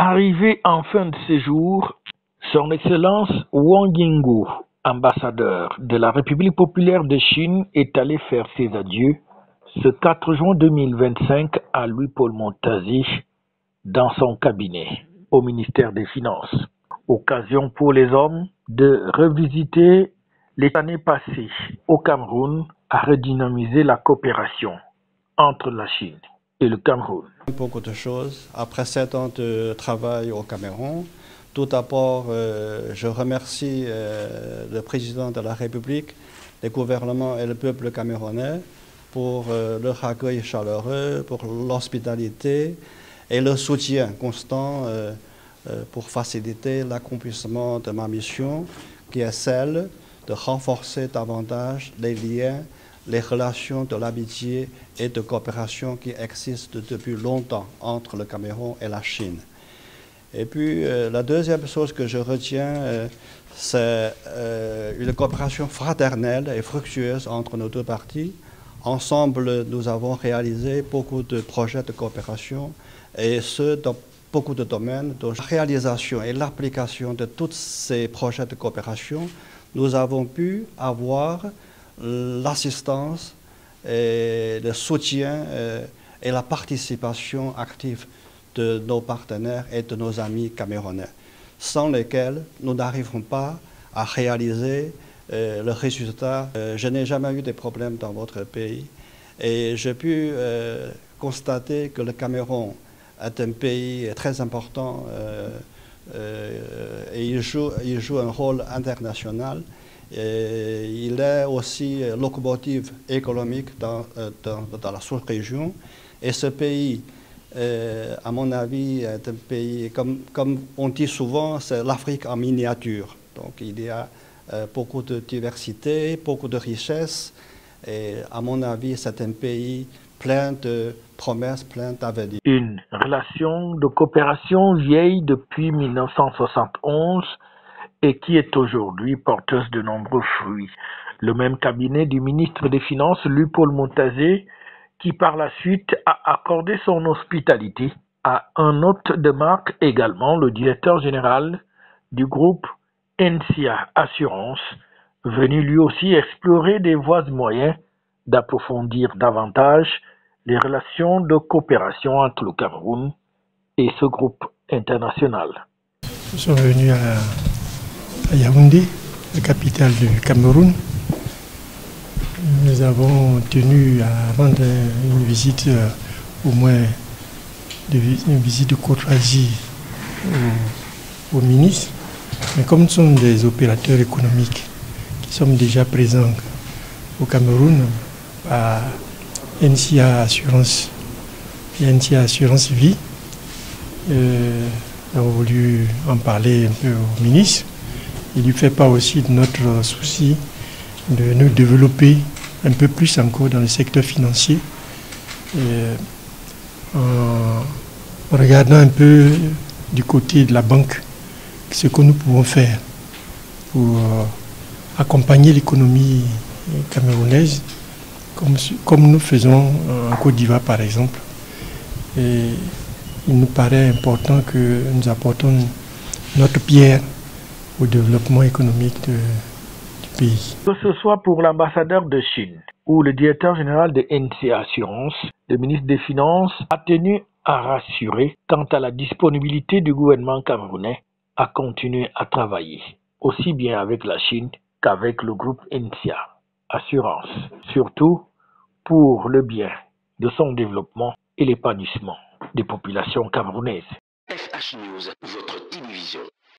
Arrivé en fin de séjour, Son Excellence Wang Yinggu, ambassadeur de la République populaire de Chine, est allé faire ses adieux ce 4 juin 2025 à Louis-Paul Montazi dans son cabinet au ministère des Finances. Occasion pour les hommes de revisiter les années passées au Cameroun à redynamiser la coopération entre la Chine et le Cameroun. Beaucoup de choses. Après 7 ans de travail au Cameroun, tout d'abord, je remercie le président de la République, le gouvernement et le peuple camerounais pour leur accueil chaleureux, pour l'hospitalité et le soutien constant pour faciliter l'accomplissement de ma mission, qui est celle de renforcer davantage les liens, les relations de l'amitié et de coopération qui existent depuis longtemps entre le Cameroun et la Chine. Et puis, la deuxième chose que je retiens, c'est une coopération fraternelle et fructueuse entre nos deux parties. Ensemble, nous avons réalisé beaucoup de projets de coopération, et ce, dans beaucoup de domaines. Dans la réalisation et l'application de tous ces projets de coopération, nous avons pu avoir l'assistance et le soutien et la participation active de nos partenaires et de nos amis camerounais, sans lesquels nous n'arriverons pas à réaliser le résultat. Je n'ai jamais eu de problème dans votre pays, et j'ai pu constater que le Cameroun est un pays très important et il joue un rôle international. Et il est aussi locomotive économique dans la sous-région. Et ce pays, à mon avis, est un pays, comme on dit souvent, c'est l'Afrique en miniature. Donc il y a beaucoup de diversité, beaucoup de richesses. Et à mon avis, c'est un pays plein de promesses, plein d'avenir. Une relation de coopération vieille depuis 1971 et qui est aujourd'hui porteuse de nombreux fruits. Le même cabinet du ministre des Finances, Louis-Paul Montazi, qui par la suite a accordé son hospitalité à un hôte de marque, également le directeur général du groupe NCA Assurance, venu lui aussi explorer des voies et moyens d'approfondir davantage les relations de coopération entre le Cameroun et ce groupe international. Nous sommes venus à Yaoundé, la capitale du Cameroun. Nous avons tenu à rendre une visite, au moins une visite de courtoisie au ministre. Mais comme nous sommes des opérateurs économiques qui sommes déjà présents au Cameroun, à NCA Assurance et NCA Assurance Vie, nous avons voulu en parler un peu au ministre. Il lui fait part aussi de notre souci de nous développer un peu plus encore dans le secteur financier, en regardant un peu du côté de la banque ce que nous pouvons faire pour accompagner l'économie camerounaise, comme nous faisons en Côte d'Ivoire par exemple. Et il nous paraît important que nous apportons notre pierre au développement économique du pays. Que ce soit pour l'ambassadeur de Chine ou le directeur général de NCA Assurance, le ministre des Finances a tenu à rassurer quant à la disponibilité du gouvernement camerounais à continuer à travailler, aussi bien avec la Chine qu'avec le groupe NCA Assurance, surtout pour le bien de son développement et l'épanouissement des populations camerounaises. FH News, votre télévision.